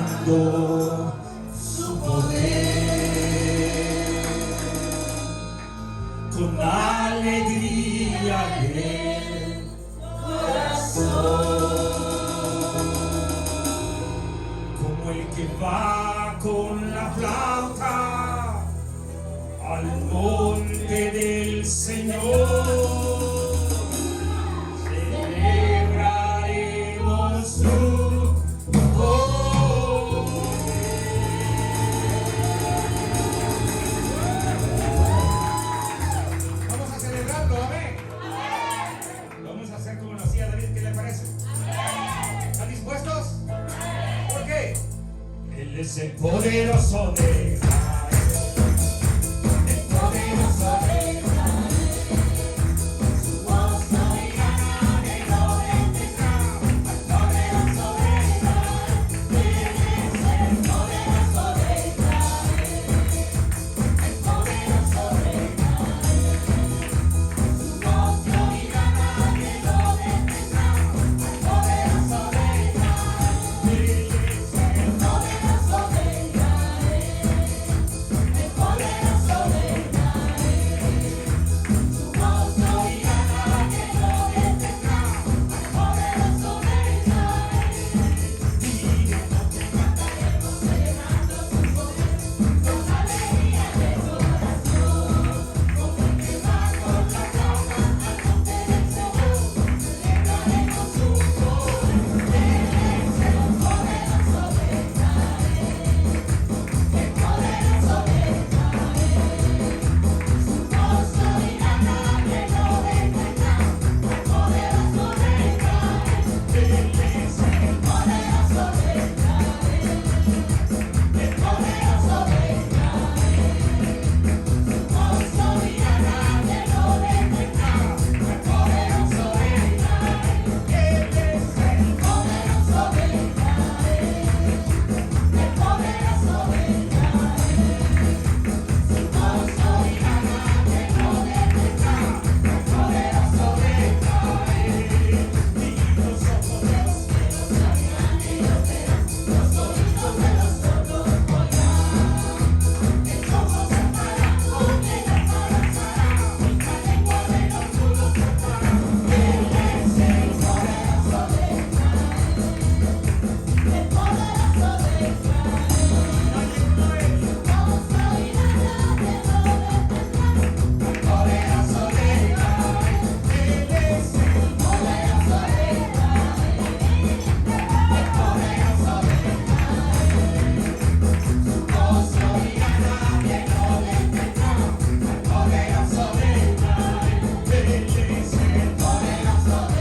proclamando su poder con alegría del corazón, como el que va con la flauta al monte del Señor. Celebraremos su es el poderoso de Israel, el poderoso de Israel. Su voz soberana de lo detendrá, al poderoso de Israel. Él es el poderoso de Israel, el poderoso de Israel. Su voz soberana de lo detendrá, al poderoso de Israel. Él es el poderoso de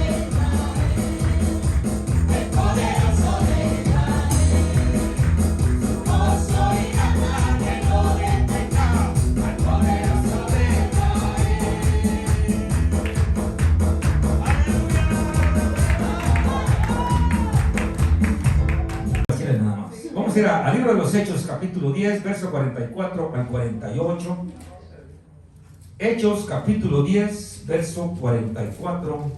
Al libro de los Hechos, capítulo 10, verso 44 al 48. Hechos, capítulo 10, verso 44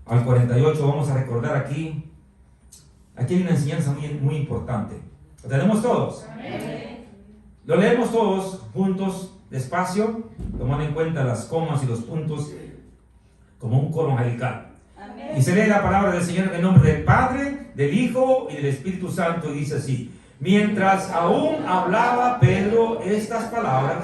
al 48. Vamos a recordar aquí hay una enseñanza muy importante. ¿Lo tenemos todos? Amén. Lo leemos todos juntos, despacio, tomando en cuenta las comas y los puntos como un coro angelical. Y se lee la palabra del Señor en el nombre del Padre, del Hijo y del Espíritu Santo, y dice así: mientras aún hablaba Pedro estas palabras,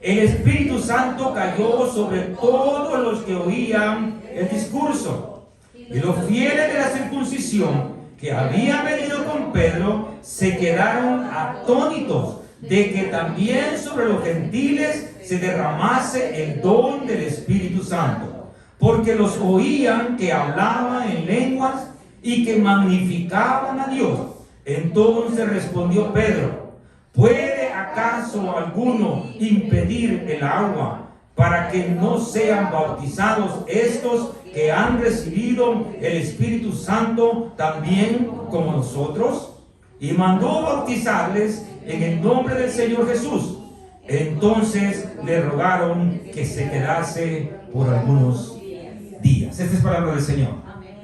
el Espíritu Santo cayó sobre todos los que oían el discurso. Y los fieles de la circuncisión que habían venido con Pedro se quedaron atónitos de que también sobre los gentiles se derramase el don del Espíritu Santo, porque los oían que hablaban en lenguas y que magnificaban a Dios. Entonces respondió Pedro: ¿puede acaso alguno impedir el agua para que no sean bautizados estos que han recibido el Espíritu Santo también como nosotros? Y mandó bautizarles en el nombre del Señor Jesús. Entonces le rogaron que se quedase por algunos días. Esta es palabra del Señor.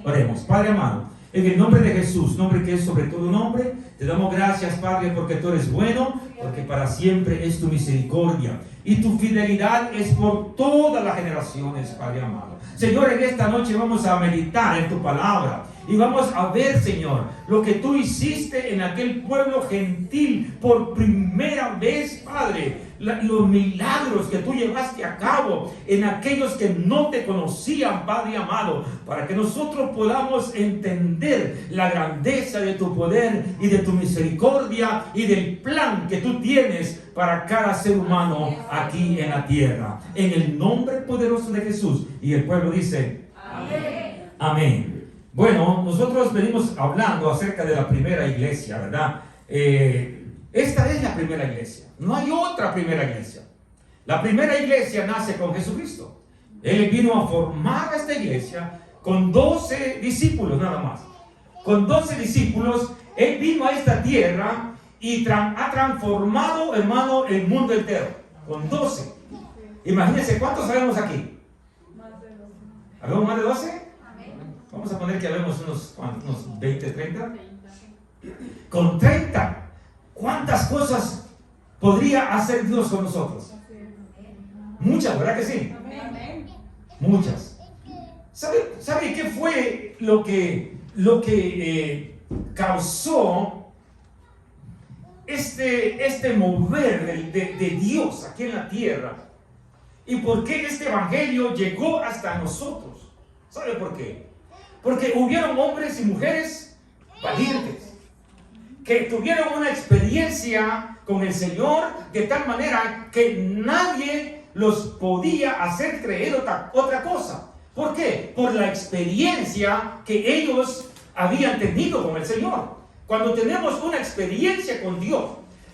Oremos. Padre amado, En el nombre de Jesús, nombre que es sobre todo nombre, te damos gracias, Padre, porque tú eres bueno, porque para siempre es tu misericordia. Y tu fidelidad es por todas las generaciones, Padre amado. Señor, en esta noche vamos a meditar en tu palabra. Y vamos a ver, Señor, lo que tú hiciste en aquel pueblo gentil por primera vez, Padre. Los milagros que tú llevaste a cabo en aquellos que no te conocían, Padre amado, para que nosotros podamos entender la grandeza de tu poder y de tu misericordia y del plan que tú tienes para cada ser humano aquí en la tierra. En el nombre poderoso de Jesús. Y el pueblo dice: amén. Amén. Bueno, nosotros venimos hablando acerca de la primera iglesia, ¿verdad? Esta es la primera iglesia. No hay otra primera iglesia. La primera iglesia nace con Jesucristo. Él vino a formar esta iglesia con 12 discípulos nada más. Con 12 discípulos, Él vino a esta tierra y ha transformado, hermano, el mundo entero. Con 12. Imagínense, ¿cuántos sabemos aquí? ¿Habemos más de 12? Vamos a poner que habemos unos 20, 30. Con 30. ¿Cuántas cosas podría hacer Dios con nosotros? Muchas, ¿verdad que sí? Muchas. ¿Sabe qué fue lo que causó este mover de Dios aquí en la tierra? ¿Y por qué este evangelio llegó hasta nosotros? ¿Sabe por qué? Porque hubieron hombres y mujeres valientes que tuvieron una experiencia con el Señor de tal manera que nadie los podía hacer creer otra cosa. ¿Por qué? Por la experiencia que ellos habían tenido con el Señor. Cuando tenemos una experiencia con Dios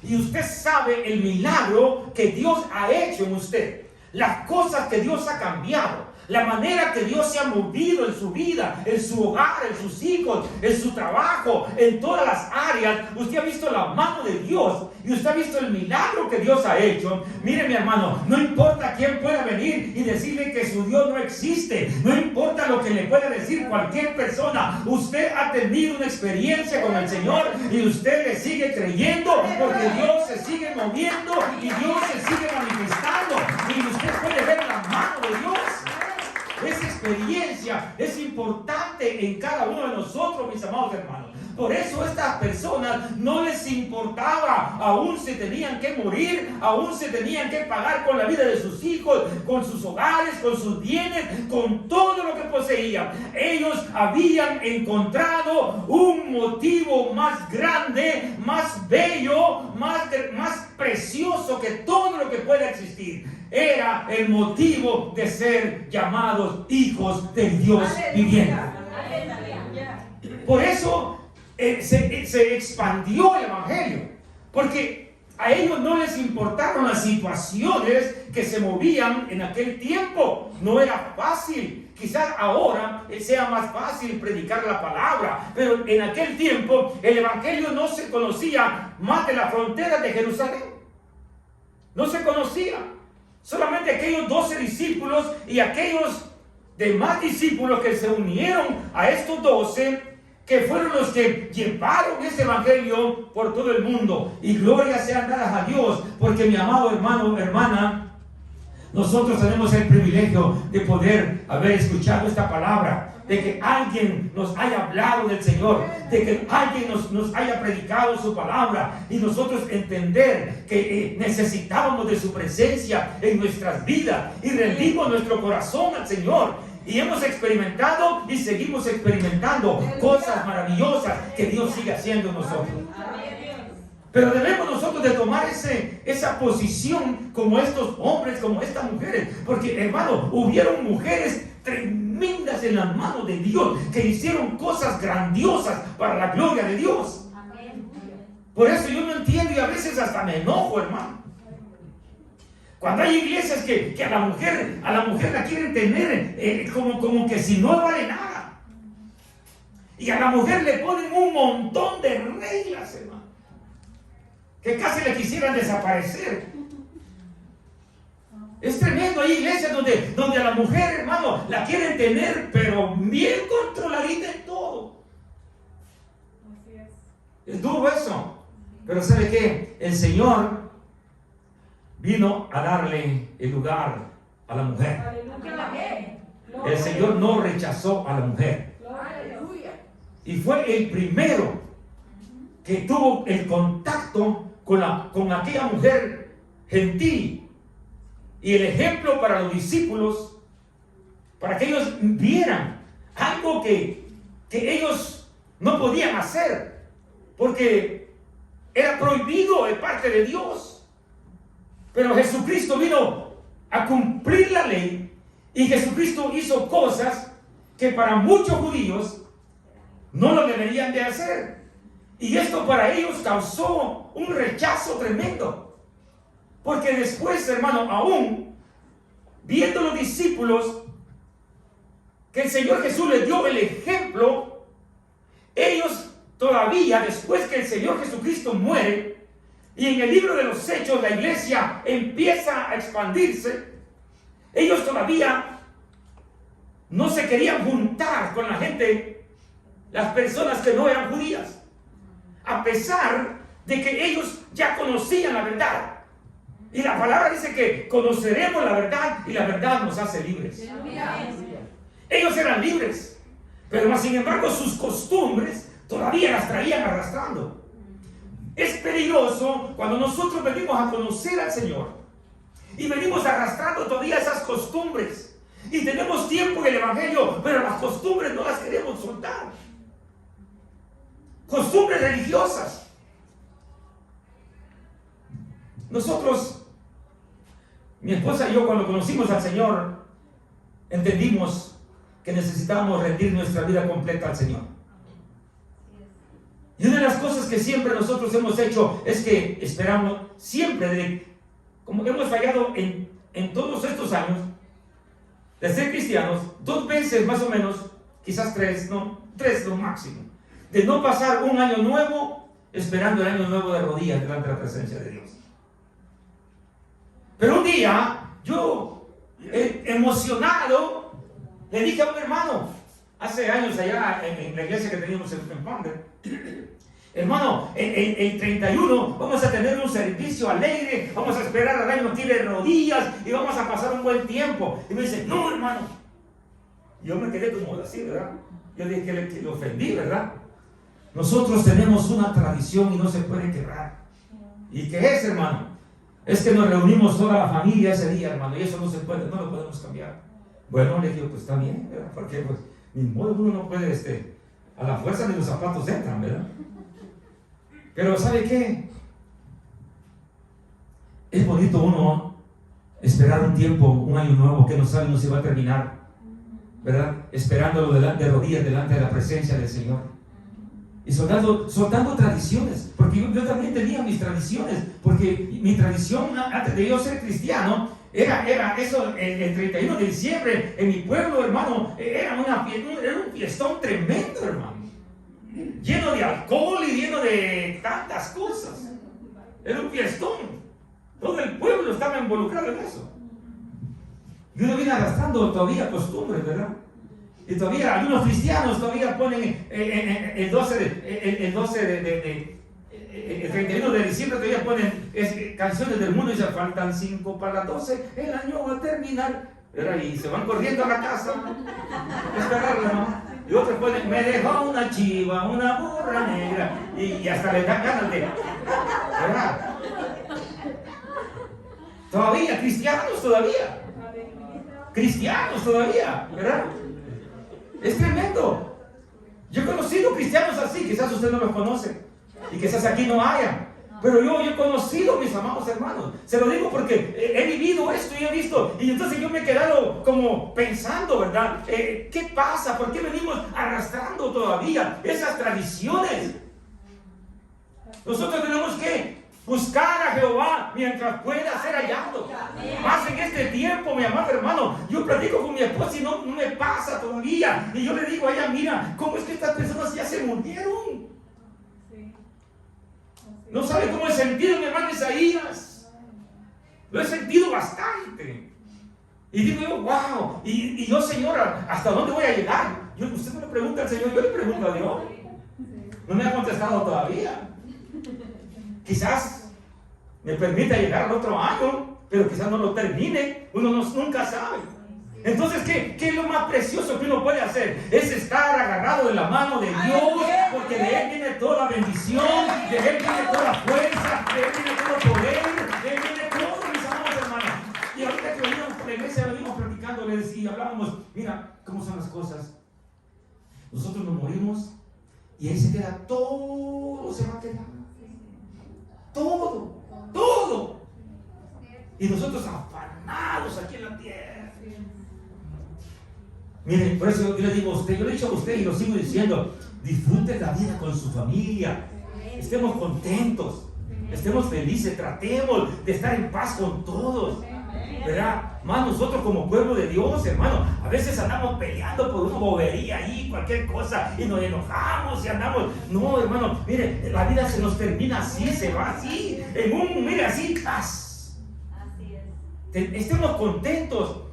y usted sabe el milagro que Dios ha hecho en usted, las cosas que Dios ha cambiado, la manera que Dios se ha movido en su vida, en su hogar, en sus hijos, en su trabajo, en todas las áreas. Usted ha visto la mano de Dios y usted ha visto el milagro que Dios ha hecho. Mire, mi hermano, no importa quién pueda venir y decirle que su Dios no existe, no importa lo que le pueda decir cualquier persona, usted ha tenido una experiencia con el Señor y usted le sigue creyendo porque Dios se sigue moviendo y Dios se sigue manifestando y usted puede ver la mano de Dios. Esa experiencia es importante en cada uno de nosotros, mis amados hermanos. Por eso a estas personas no les importaba, aún se tenían que morir, aún se tenían que pagar con la vida de sus hijos, con sus hogares, con sus bienes, con todo lo que poseían. Ellos habían encontrado un motivo más grande, más bello, más precioso que todo lo que pueda existir. Era el motivo de ser llamados hijos del Dios viviente. Por eso se expandió el evangelio, porque a ellos no les importaron las situaciones que se movían en aquel tiempo. No era fácil. Quizás ahora sea más fácil predicar la palabra, pero en aquel tiempo el evangelio no se conocía más de las fronteras de Jerusalén. No se conocía. Solamente aquellos 12 discípulos y aquellos demás discípulos que se unieron a estos 12, que fueron los que llevaron ese evangelio por todo el mundo. Y gloria sean dadas a Dios, porque mi amado hermano, hermana, nosotros tenemos el privilegio de poder haber escuchado esta palabra, de que alguien nos haya hablado del Señor, de que alguien nos haya predicado su palabra y nosotros entender que necesitábamos de su presencia en nuestras vidas y rendimos nuestro corazón al Señor. Y hemos experimentado y seguimos experimentando cosas maravillosas que Dios sigue haciendo en nosotros. Pero debemos nosotros de tomar esa posición como estos hombres, como estas mujeres. Porque, hermano, hubieron mujeres tremendas en las manos de Dios que hicieron cosas grandiosas para la gloria de Dios. Por eso yo no entiendo y a veces hasta me enojo, hermano. Cuando hay iglesias que a la mujer la quieren tener como que si no vale nada. Y a la mujer le ponen un montón de reglas, hermano, que casi le quisieran desaparecer. Es tremendo. Hay iglesias donde a la mujer, hermano, la quieren tener pero bien controladita en todo. Es duro eso. Pero ¿sabe qué? El Señor vino a darle el lugar a la mujer. El Señor no rechazó a la mujer. Y fue el primero que tuvo el contacto con aquella mujer gentil. Y el ejemplo para los discípulos, para que ellos vieran algo que ellos no podían hacer, porque era prohibido de parte de Dios. Pero Jesucristo vino a cumplir la ley, y Jesucristo hizo cosas que para muchos judíos no lo deberían de hacer. Y esto para ellos causó un rechazo tremendo. Porque después, hermano, aún viendo los discípulos que el Señor Jesús les dio el ejemplo, ellos todavía, después que el Señor Jesucristo muere, y en el libro de los Hechos la iglesia empieza a expandirse, ellos todavía no se querían juntar con la gente, las personas que no eran judías, a pesar de que ellos ya conocían la verdad. Y la palabra dice que conoceremos la verdad y la verdad nos hace libres. Ellos eran libres, pero más sin embargo sus costumbres todavía las traían arrastrando. Es peligroso cuando nosotros venimos a conocer al Señor y venimos arrastrando todavía esas costumbres. Y tenemos tiempo en el Evangelio, pero las costumbres no las queremos soltar. Costumbres religiosas. Nosotros, mi esposa y yo, cuando conocimos al Señor, entendimos que necesitábamos rendir nuestra vida completa al Señor. Y una de las cosas que siempre nosotros hemos hecho es que esperamos siempre, como hemos fallado en todos estos años de ser cristianos, 2 veces más o menos, quizás 3, no, 3 lo máximo, de no pasar un año nuevo esperando el año nuevo de rodillas delante de la presencia de Dios. Pero un día, yo emocionado, le dije a un hermano, hace años allá en la iglesia que teníamos en Pander, hermano, el 31 vamos a tener un servicio alegre, vamos a esperar al año aquí de rodillas y vamos a pasar un buen tiempo. Y me dice, no, hermano. Yo me quedé como así, ¿verdad? Yo dije que le ofendí, ¿verdad? Nosotros tenemos una tradición y no se puede quebrar. ¿Y qué es, hermano? Es que nos reunimos toda la familia ese día, hermano, y eso no se puede, no lo podemos cambiar. Bueno, le digo, pues está bien, ¿verdad? Porque pues, ni modo, uno no puede, a la fuerza ni los zapatos entran, ¿verdad? Pero ¿sabe qué? Es bonito uno esperar un tiempo, un año nuevo que no sabe no se va a terminar, ¿verdad? Esperándolo de rodillas delante de la presencia del Señor. Y soltando tradiciones, porque yo también tenía mis tradiciones, porque mi tradición antes de yo ser cristiano era eso, el 31 de diciembre en mi pueblo, hermano, era un fiestón tremendo, hermano, lleno de alcohol y lleno de tantas cosas. Era un fiestón, todo el pueblo estaba involucrado en eso. Y uno viene arrastrando todavía costumbres, ¿verdad? Y todavía algunos cristianos todavía ponen el 31 de diciembre todavía ponen canciones del mundo y se faltan 5 para las 12, el año va a terminar, ¿verdad? Y se van corriendo a la casa a esperarla, ¿no? Y otros ponen, me dejó una chiva, una burra negra, y hasta les dan ganas de, ¿verdad? Todavía, cristianos todavía, ¿verdad? Es tremendo. Yo he conocido cristianos así, quizás usted no los conoce y quizás aquí no haya, pero yo he conocido, mis amados hermanos, se lo digo porque he vivido esto y he visto, y entonces yo me he quedado como pensando, ¿verdad? ¿Qué pasa? ¿Por qué venimos arrastrando todavía esas tradiciones? Nosotros tenemos que buscar a Jehová mientras pueda ser hallado. Más en este tiempo, mi amado hermano, yo platico con mi esposa y no me pasa todavía. Y yo le digo a ella, mira, ¿cómo es que estas personas ya se murieron? No sabe cómo he sentido, mi hermano Isaías. Lo he sentido bastante. Y digo yo, wow. Y yo, Señora, ¿hasta dónde voy a llegar? Usted no le pregunta al Señor, yo le pregunto a Dios. no me ha contestado todavía. Quizás me permita llegar al otro año, pero quizás no lo termine. Uno nunca sabe. Entonces, ¿qué es lo más precioso que uno puede hacer? Es estar agarrado de la mano de Dios, porque de Él viene toda bendición, de Él viene toda fuerza, de Él viene todo poder, de Él viene todo, mis amados hermanos. Y ahorita que veníamos por la iglesia, venimos platicándoles y hablábamos, mira cómo son las cosas. Nosotros nos morimos y ahí se queda todo, se va a quedar. Todo. Y nosotros afanados aquí en la tierra. Miren, por eso yo le digo a usted, yo le he dicho a usted y lo sigo diciendo, disfrute la vida con su familia, estemos contentos, estemos felices, tratemos de estar en paz con todos, ¿verdad? Más nosotros como pueblo de Dios, hermano, a veces andamos peleando por una bobería ahí, cualquier cosa, y nos enojamos y andamos, no, hermano, mire, la vida se nos termina así, se va así, mire, así, paz. Así es. Estemos contentos.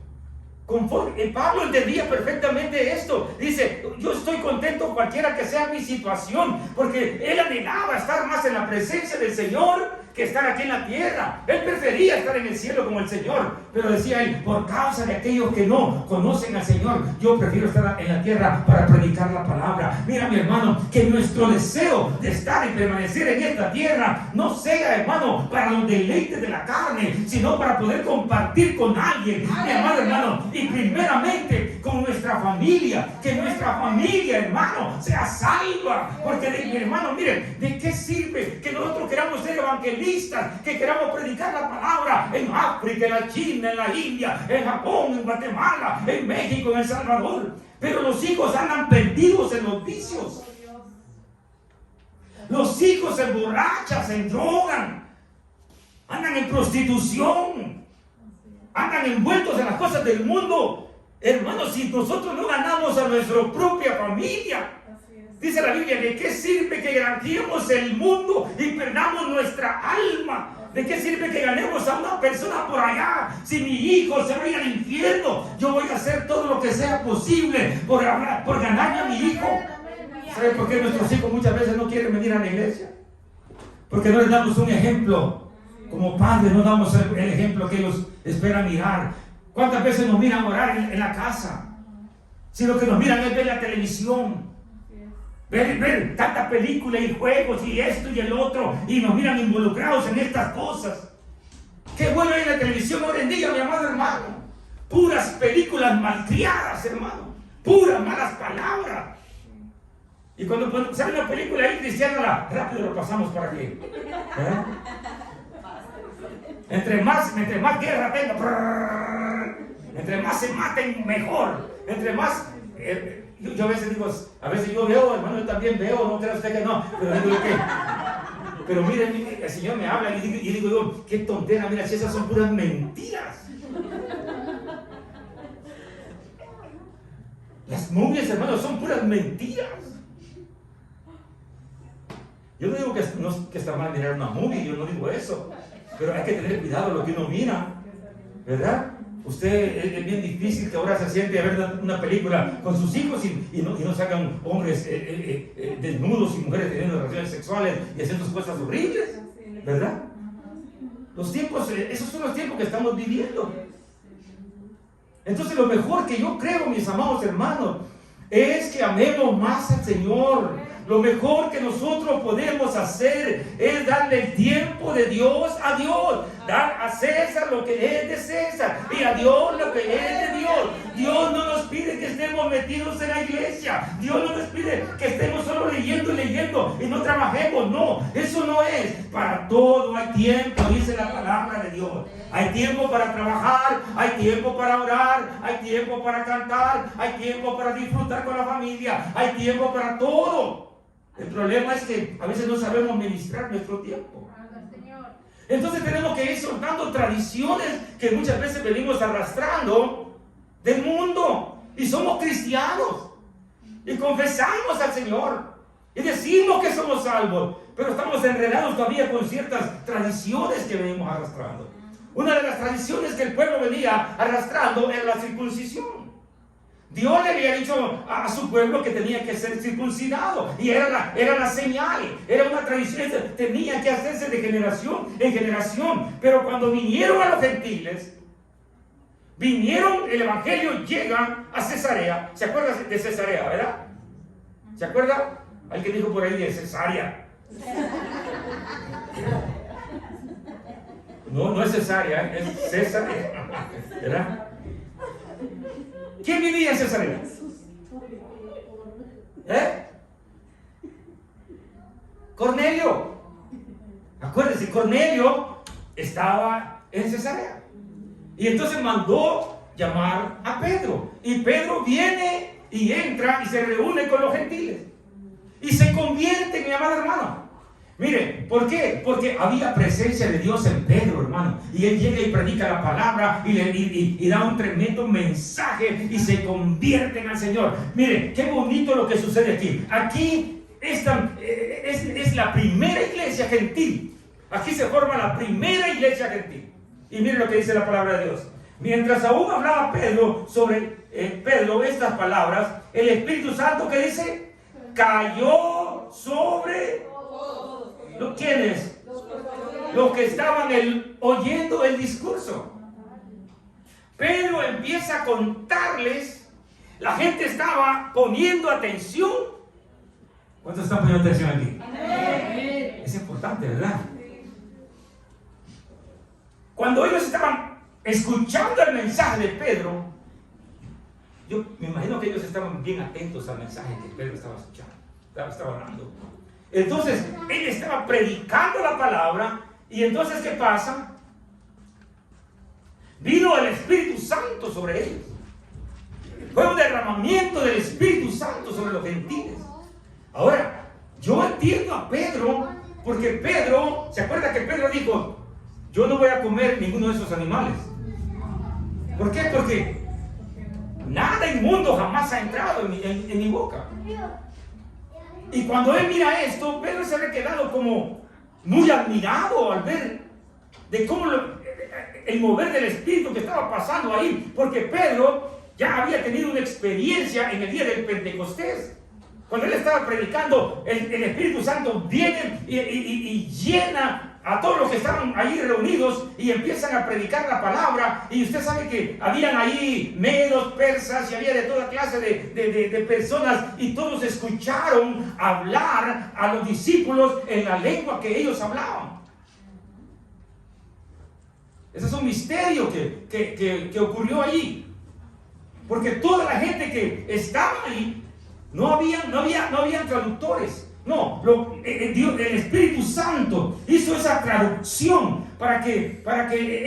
Conforme, Pablo entendía perfectamente esto. Dice, yo estoy contento cualquiera que sea mi situación, porque él anhelaba estar más en la presencia del Señor que estar aquí en la tierra. Él prefería estar en el cielo como el Señor, pero decía él, por causa de aquellos que no conocen al Señor, yo prefiero estar en la tierra para predicar la palabra. Mira, mi hermano, que nuestro deseo de estar y permanecer en esta tierra no sea, hermano, para los deleites de la carne, sino para poder compartir con alguien, mi amado hermano, y primeramente con nuestra familia, que nuestra familia, hermano, sea salva, porque mi hermano, miren, ¿de qué sirve que nosotros queramos ser evangelistas, que queramos predicar la palabra en África, en la China, en la India, en Japón, en Guatemala, en México, en El Salvador, pero los hijos andan perdidos en los vicios? Los hijos se emborrachan, se drogan, andan en prostitución, andan envueltos en las cosas del mundo. Hermanos, si nosotros no ganamos a nuestra propia familia, dice la Biblia, ¿de qué sirve que granjeemos el mundo y perdamos nuestra alma? ¿De qué sirve que ganemos a una persona por allá? Si mi hijo se va a ir al infierno, yo voy a hacer todo lo que sea posible por ganarme a mi hijo. ¿Sabe por qué nuestros hijos muchas veces no quieren venir a la iglesia? Porque no les damos un ejemplo. Como padres no damos el ejemplo que ellos esperan mirar. ¿Cuántas veces nos miran orar en la casa? Si lo que nos miran es ver la televisión, ver tanta película y juegos y esto y el otro, y nos miran involucrados en estas cosas. Qué bueno hay en la televisión hoy en día, mi amado hermano. Puras películas malcriadas, hermano. Puras malas palabras. Y cuando sale una película ahí cristiana, rápido lo pasamos para aquí. Entre más guerra tenga, entre más se maten, mejor. Entre más... Yo a veces digo, yo veo, hermano, yo también veo, no crea usted que no, pero digo que... Pero miren, el Señor me habla y digo yo, qué tontera, mira, si esas son puras mentiras. Las movies, hermano, son puras mentiras. Yo no digo que está mal mirar una movie, yo no digo eso, pero hay que tener cuidado de lo que uno mira, ¿verdad? Usted, es bien difícil que ahora se siente a ver una película con sus hijos y no sacan hombres desnudos y mujeres teniendo relaciones sexuales y haciendo cosas horribles, ¿verdad? Los tiempos, esos son los tiempos que estamos viviendo. Entonces lo mejor que yo creo, mis amados hermanos, es que amemos más al Señor. Lo mejor que nosotros podemos hacer es darle el tiempo de Dios a Dios. Dar a César lo que es de César y a Dios lo que es de Dios. Dios no nos pide que estemos metidos en la iglesia. Dios no nos pide que estemos solo leyendo y no trabajemos. No, eso no es. Para todo hay tiempo, dice la palabra de Dios. Hay tiempo para trabajar, hay tiempo para orar, hay tiempo para cantar, hay tiempo para disfrutar con la familia, hay tiempo para todo. El problema es que a veces no sabemos administrar nuestro tiempo. Entonces tenemos que ir soltando tradiciones que muchas veces venimos arrastrando del mundo. Y somos cristianos. Y confesamos al Señor. Y decimos que somos salvos. Pero estamos enredados todavía con ciertas tradiciones que venimos arrastrando. Una de las tradiciones que el pueblo venía arrastrando era la circuncisión. Dios le había dicho a su pueblo que tenía que ser circuncidado. Y era la señal, era una tradición, tenía que hacerse de generación en generación. Pero cuando vinieron a los gentiles, el evangelio llega a Cesarea. ¿Se acuerda de Cesarea, verdad? ¿Se acuerda? Alguien dijo por ahí de Cesarea. No es Cesarea, es Cesarea, ¿verdad? ¿Quién vivía en Cesarea? Cornelio. Acuérdense, Cornelio estaba en Cesarea. Y entonces mandó llamar a Pedro. Y Pedro viene y entra y se reúne con los gentiles. Y se convierte, mi amado hermano. Mire, ¿por qué? Porque había presencia de Dios en Pedro, hermano. Y él llega y predica la palabra y da un tremendo mensaje y se convierten al Señor. Mire, qué bonito lo que sucede aquí. Aquí es la primera iglesia gentil. Aquí se forma la primera iglesia gentil. Y mire lo que dice la palabra de Dios. Mientras aún hablaba Pedro sobre Pedro estas palabras, el Espíritu Santo, ¿qué dice? Cayó sobre... ¿Quiénes? Los que estaban oyendo el discurso. Pedro empieza a contarles. La gente estaba poniendo atención. ¿Cuántos están poniendo atención aquí? Amén. Es importante, ¿verdad? Cuando ellos estaban escuchando el mensaje de Pedro, yo me imagino que ellos estaban bien atentos al mensaje que Pedro estaba escuchando, estaba hablando. Entonces, él estaba predicando la palabra. Y entonces, ¿qué pasa? Vino el Espíritu Santo sobre ellos. Fue un derramamiento del Espíritu Santo sobre los gentiles. Ahora, yo entiendo a Pedro, porque Pedro, ¿se acuerda que Pedro dijo: yo no voy a comer ninguno de esos animales? ¿Por qué? Porque nada inmundo jamás ha entrado en mi boca. Y cuando él mira esto, Pedro se había quedado como muy admirado al ver de cómo el mover del Espíritu que estaba pasando ahí, porque Pedro ya había tenido una experiencia en el día del Pentecostés. Cuando él estaba predicando, el Espíritu Santo viene y llena a todos los que estaban ahí reunidos y empiezan a predicar la palabra. Y usted sabe que habían ahí medos, persas, y había de toda clase de personas, y todos escucharon hablar a los discípulos en la lengua que ellos hablaban. Ese es un misterio que ocurrió allí, porque toda la gente que estaba ahí no habían traductores. No, el Espíritu Santo hizo esa traducción para que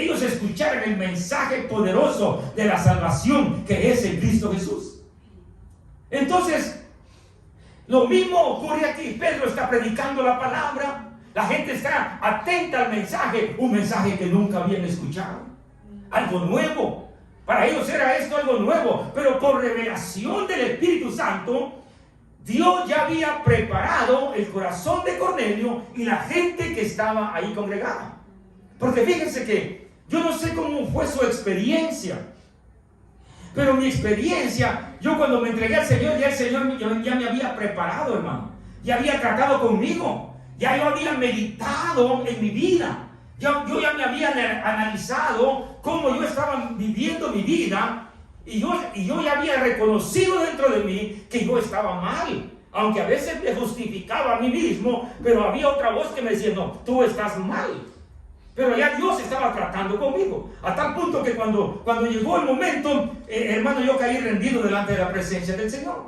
ellos escucharan el mensaje poderoso de la salvación que es en Cristo Jesús. Entonces, lo mismo ocurre aquí. Pedro está predicando la palabra, la gente está atenta al mensaje, un mensaje que nunca habían escuchado, algo nuevo. Para ellos era esto algo nuevo, pero por revelación del Espíritu Santo, Dios ya había preparado el corazón de Cornelio y la gente que estaba ahí congregada. Porque fíjense que yo no sé cómo fue su experiencia, pero mi experiencia, yo cuando me entregué al Señor, ya el Señor ya me había preparado, hermano. Ya había tratado conmigo, ya yo había meditado en mi vida. Yo ya me había analizado cómo yo estaba viviendo mi vida. Y yo ya había reconocido dentro de mí que yo estaba mal. Aunque a veces me justificaba a mí mismo, pero había otra voz que me decía: no, tú estás mal. Pero ya Dios estaba tratando conmigo. A tal punto que cuando llegó el momento, hermano, yo caí rendido delante de la presencia del Señor.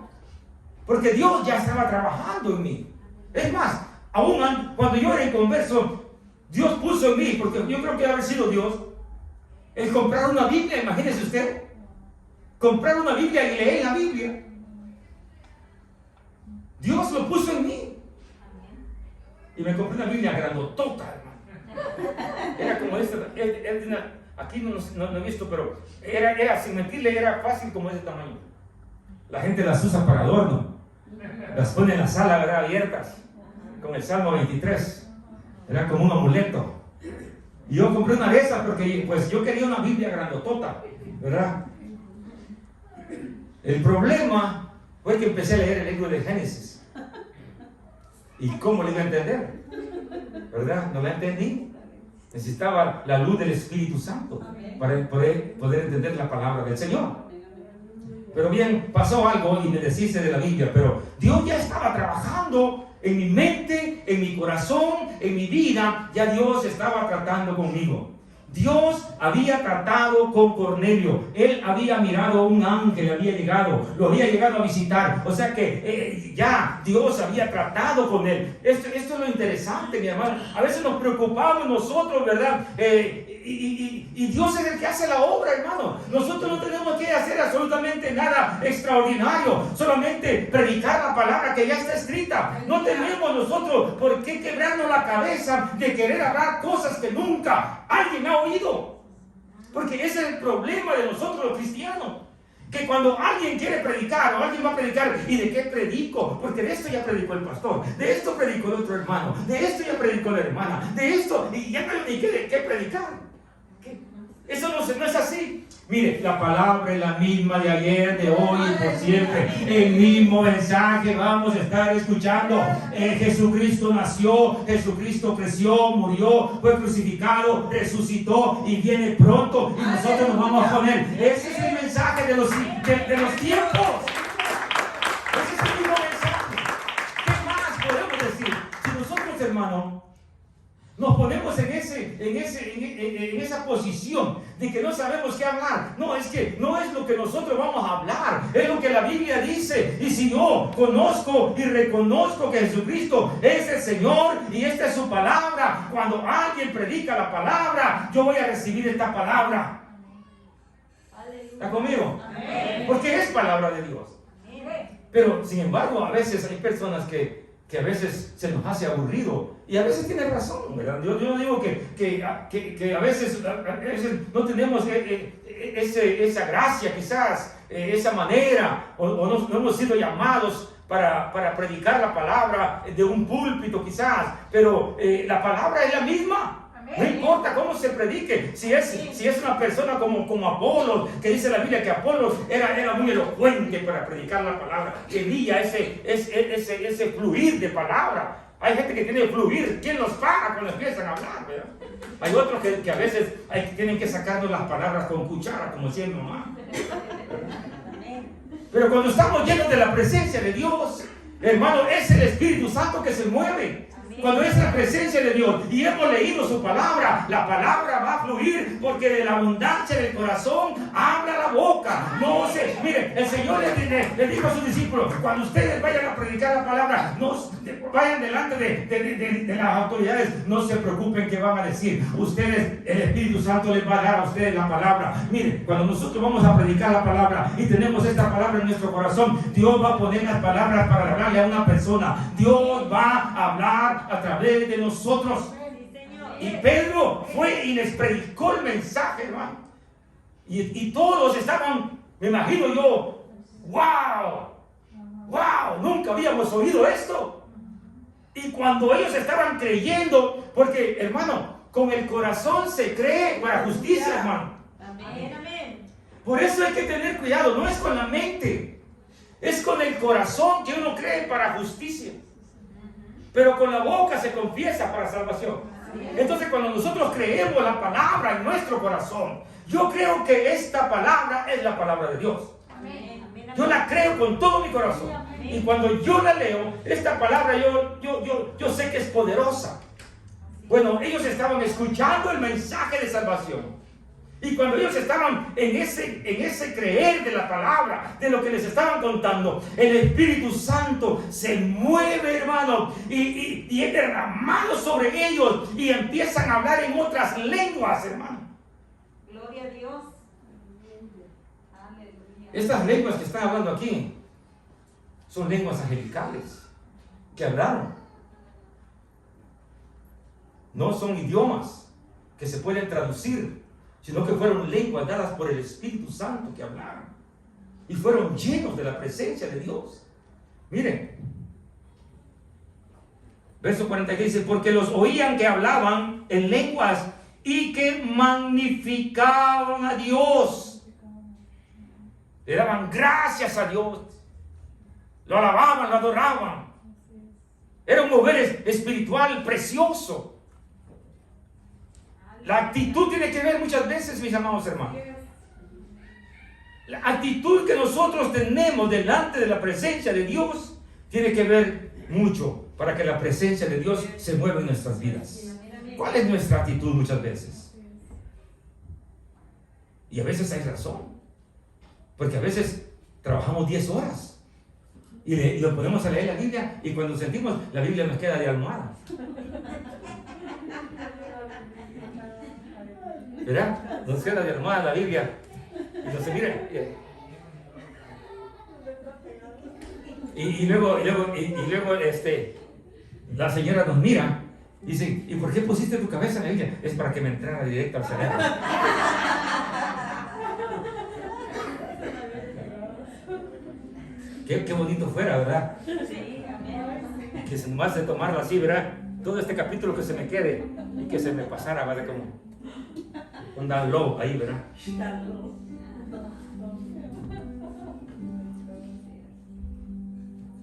Porque Dios ya estaba trabajando en mí. Es más, aún cuando yo era inconverso, Dios puso en mí, porque yo creo que debe haber sido Dios, el comprar una Biblia. Imagínese usted. Comprar una Biblia y leer la Biblia. Dios lo puso en mí. Y me compré una Biblia grandotota, hermano. Era como esta. Aquí no he visto, pero era, sin mentirle, era fácil como ese tamaño. La gente las usa para adorno. Las pone en la sala, ¿verdad? Abiertas. Con el Salmo 23. Era como un amuleto. Y yo compré una de esas porque pues yo quería una Biblia grandotota, ¿verdad? El problema fue que empecé a leer el libro de Génesis. ¿Y cómo le iba a entender? ¿Verdad? No la entendí. Necesitaba la luz del Espíritu Santo para poder entender la palabra del Señor. Pero bien, pasó algo y me deshice de la Biblia, pero Dios ya estaba trabajando en mi mente, en mi corazón, en mi vida. Ya Dios estaba tratando conmigo. Dios había tratado con Cornelio. Él había mirado a un ángel, había llegado, lo había llegado a visitar. O sea que ya Dios había tratado con él. Esto es lo interesante, mi hermano. A veces nos preocupamos nosotros, ¿verdad? Y Dios es el que hace la obra, hermano. Nosotros no tenemos que hacer absolutamente nada extraordinario, solamente predicar la palabra que ya está escrita. No tenemos nosotros por qué quebrarnos la cabeza de querer hablar cosas que nunca alguien ha oído. Porque ese es el problema de nosotros los cristianos. Que cuando alguien quiere predicar o alguien va a predicar, ¿y de qué predico? Porque de esto ya predicó el pastor, de esto predicó el otro hermano, de esto ya predicó la hermana, de esto, y ya no hay ni qué predicar. ¿Qué? Eso no es así. Mire, la palabra es la misma de ayer, de hoy y por siempre. El mismo mensaje vamos a estar escuchando. Jesucristo nació, Jesucristo creció, murió, fue crucificado, resucitó y viene pronto. Y nosotros nos vamos a poner. Ese es el mensaje de los tiempos. Ese es el mismo mensaje. ¿Qué más podemos decir? Si nosotros, hermano, nos ponemos en esa posición de que no sabemos qué hablar. No, es que no es lo que nosotros vamos a hablar, es lo que la Biblia dice. Y si yo conozco y reconozco que Jesucristo es el Señor y esta es su palabra, cuando alguien predica la palabra, yo voy a recibir esta palabra. ¿Está conmigo? Porque es palabra de Dios. Pero sin embargo, a veces hay personas que a veces se nos hace aburrido, y a veces tiene razón, ¿verdad? Yo no digo que a veces no tenemos esa gracia, quizás, esa manera, o no hemos sido llamados para predicar la palabra de un púlpito, quizás, pero la palabra es la misma. No importa cómo se predique, si es una persona como Apolos, que dice la Biblia que Apolos era muy elocuente para predicar la palabra, tenía ese fluir de palabra. Hay gente que tiene que fluir, ¿quién los para cuando empiezan a hablar? ¿Verdad? Hay otros que a veces tienen que sacarnos las palabras con cuchara, como decía mi mamá. Pero cuando estamos llenos de la presencia de Dios, hermano, es el Espíritu Santo que se mueve. Cuando es la presencia de Dios y hemos leído su palabra, la palabra va a fluir, porque de la abundancia del corazón habla la boca. No sé, mire, el Señor le dijo a sus discípulos: cuando ustedes vayan a predicar la palabra, no vayan delante de las autoridades, no se preocupen qué van a decir. Ustedes, el Espíritu Santo les va a dar a ustedes la palabra. Mire, cuando nosotros vamos a predicar la palabra y tenemos esta palabra en nuestro corazón, Dios va a poner las palabras para hablarle a una persona. Dios va a hablar a través de nosotros. Y Pedro fue y les predicó el mensaje, hermano. Y todos estaban, me imagino yo, wow, nunca habíamos oído esto. Y cuando ellos estaban creyendo, porque, hermano, con el corazón se cree para justicia, hermano. Amén. Por eso hay que tener cuidado, no es con la mente, es con el corazón que uno cree para justicia. Pero con la boca se confiesa para salvación. Entonces, cuando nosotros creemos la palabra en nuestro corazón, yo creo que esta palabra es la palabra de Dios. Yo la creo con todo mi corazón. Y cuando yo la leo, esta palabra yo sé que es poderosa. Bueno, ellos estaban escuchando el mensaje de salvación. Y cuando ellos estaban en ese creer de la palabra, de lo que les estaban contando, el Espíritu Santo se mueve, hermano, y es derramado sobre ellos y empiezan a hablar en otras lenguas, hermano. Gloria a Dios. Estas lenguas que están hablando aquí son lenguas angelicales que hablaron. No son idiomas que se pueden traducir, sino que fueron lenguas dadas por el Espíritu Santo que hablaron y fueron llenos de la presencia de Dios. Miren, verso 43 dice: porque los oían que hablaban en lenguas y que magnificaban a Dios. le daban gracias a Dios, lo alababan, lo adoraban. Era un mover espiritual precioso. La actitud tiene que ver muchas veces, mis amados hermanos. La actitud que nosotros tenemos delante de la presencia de Dios tiene que ver mucho para que la presencia de Dios se mueva en nuestras vidas. ¿Cuál es nuestra actitud muchas veces? Y a veces hay razón, porque a veces trabajamos 10 horas y lo ponemos a leer la Biblia, y cuando sentimos, la Biblia nos queda de almohada. ¿Verdad? Nos queda de almohada la Biblia. Y no se mira. Y luego la señora nos mira y dice, ¿y por qué pusiste tu cabeza en la Biblia? Es para que me entrara directo al cerebro. Qué bonito fuera, ¿verdad? Sí, amén. Que se nomás de tomarlo así, ¿verdad? Todo este capítulo que se me quede y que se me pasara, ¿verdad? Como un download ahí, ¿verdad?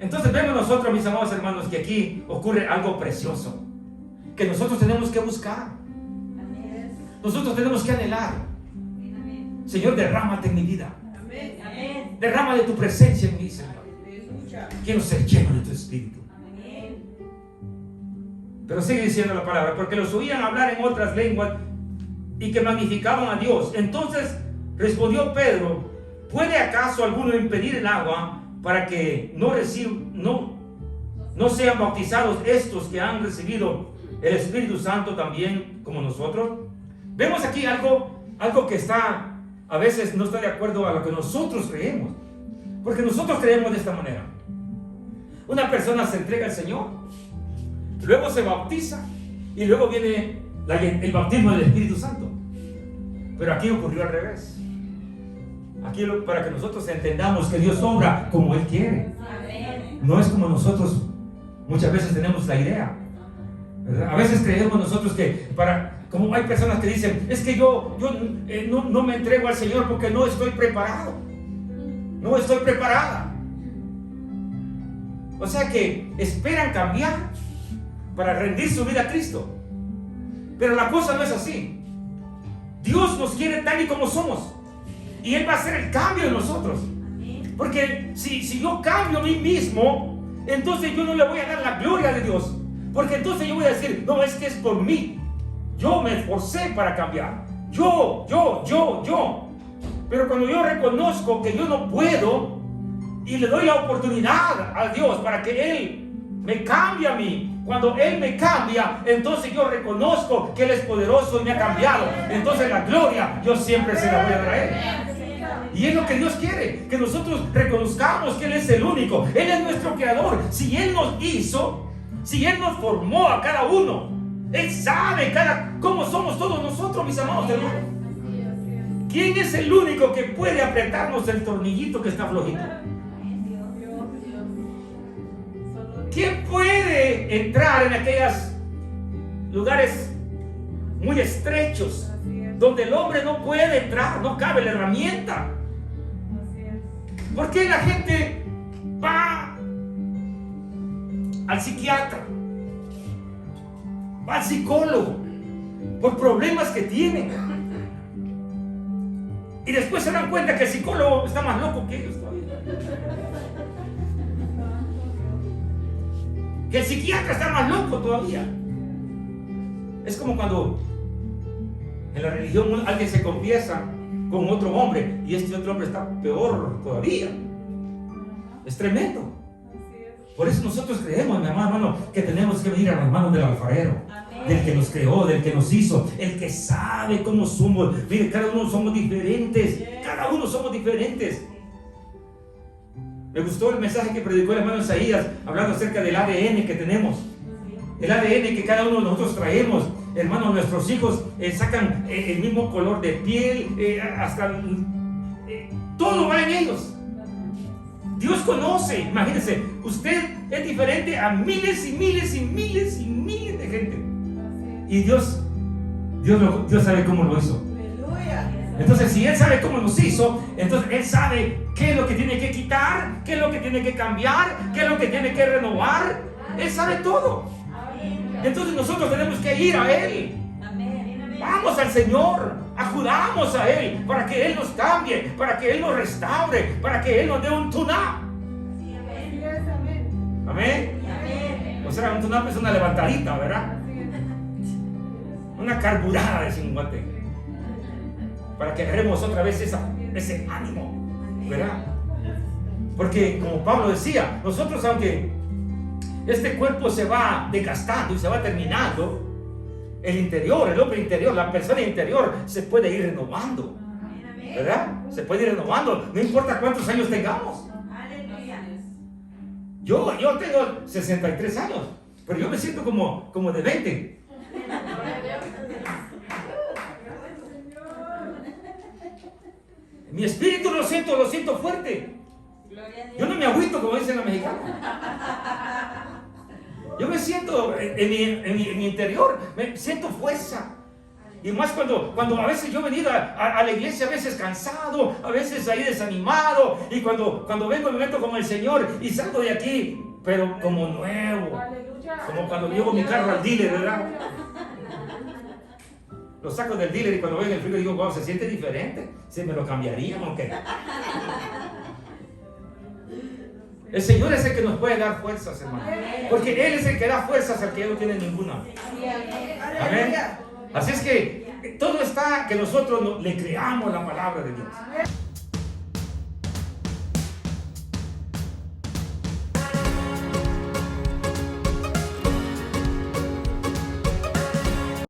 Entonces vemos nosotros, mis amados hermanos, que aquí ocurre algo precioso, que nosotros tenemos que buscar, nosotros tenemos que anhelar. Señor, derrámate en mi vida, Amén. derrama de tu presencia en mí, Señor. Quiero ser lleno de tu espíritu. Pero sigue diciendo la palabra, porque los oían hablar en otras lenguas y que magnificaban a Dios. Entonces respondió Pedro, ¿puede acaso alguno impedir el agua para que no sean bautizados estos que han recibido el Espíritu Santo también como nosotros? Vemos aquí algo que está, a veces no está de acuerdo a lo que nosotros creemos, porque nosotros creemos de esta manera. Una persona se entrega al Señor, luego se bautiza y luego viene el bautismo del Espíritu Santo. Pero aquí ocurrió al revés. Aquí para que nosotros entendamos que Dios obra como Él quiere. No es como nosotros muchas veces tenemos la idea, ¿verdad? A veces creemos nosotros que como hay personas que dicen, es que yo no me entrego al Señor porque no estoy preparado. No estoy preparada. O sea que esperan cambiar para rendir su vida a Cristo. Pero la cosa no es así. Dios nos quiere tal y como somos. Y Él va a hacer el cambio en nosotros. Porque si yo cambio a mí mismo, entonces yo no le voy a dar la gloria de Dios. Porque entonces yo voy a decir, no, es que es por mí. Yo me esforcé para cambiar. Yo. Pero cuando yo reconozco que yo no puedo y le doy la oportunidad a Dios para que Él me cambie a mí, cuando Él me cambia, entonces yo reconozco que Él es poderoso y me ha cambiado. Entonces la gloria yo siempre se la voy a dar a Él. Y es lo que Dios quiere, que nosotros reconozcamos que Él es el único. Él es nuestro creador. Si Él nos hizo, si Él nos formó a cada uno, Él sabe cómo somos todos nosotros, mis amados hermanos. ¿Quién es el único que puede apretarnos el tornillito que está flojito? ¿Quién puede entrar en aquellos lugares muy estrechos donde el hombre no puede entrar, no cabe la herramienta? ¿Por qué la gente va al psiquiatra, va al psicólogo por problemas que tienen? Y después se dan cuenta que el psicólogo está más loco que ellos todavía. Que el psiquiatra está más loco todavía. Es como cuando en la religión alguien se confiesa con otro hombre y este otro hombre está peor todavía. Es tremendo. Por eso nosotros creemos, mi hermano, que tenemos que venir a las manos del alfarero, del que nos creó, del que nos hizo, el que sabe cómo somos. Mire, cada uno somos diferentes. Cada uno somos diferentes. Me gustó el mensaje que predicó el hermano Isaías, hablando acerca del ADN que tenemos. El ADN que cada uno de nosotros traemos. Hermanos, nuestros hijos sacan el mismo color de piel, hasta todo va en ellos. Dios conoce, imagínense, usted es diferente a miles y miles y miles y miles de gente. Y Dios sabe cómo lo hizo. Entonces, si Él sabe cómo nos hizo, entonces Él sabe qué es lo que tiene que quitar, qué es lo que tiene que cambiar, qué es lo que tiene que renovar. Él sabe todo. Entonces nosotros tenemos que ir a Él. Vamos al Señor, acudamos a Él para que Él nos cambie, para que Él nos restaure, para que Él nos dé un tune-up. Amén. O sea, un tune-up es una levantadita, ¿verdad? Una carburada de sin guate, para que agarremos otra vez ese ánimo, ¿verdad? Porque como Pablo decía, nosotros, aunque este cuerpo se va desgastando y se va terminando, el interior, el hombre interior, la persona interior se puede ir renovando, ¿verdad? Se puede ir renovando, no importa cuántos años tengamos. Yo tengo 63 años, pero yo me siento como de 20. Mi espíritu lo siento fuerte. Yo no me agüito, como dicen los mexicanos. Yo me siento en mi interior, me siento fuerza. Y más cuando a veces yo he venido a la iglesia, a veces cansado, a veces ahí desanimado. Y cuando vengo me meto como el Señor y salgo de aquí, pero como nuevo. Como cuando llevo mi carro al dealer, ¿verdad? Lo saco del dealer y cuando voy en el frío digo, wow, se siente diferente. ¿Se me lo cambiarían o qué? El Señor es el que nos puede dar fuerzas, hermano. Porque Él es el que da fuerzas al que no tiene ninguna. Amén. Así es que todo está que nosotros le creamos la palabra de Dios.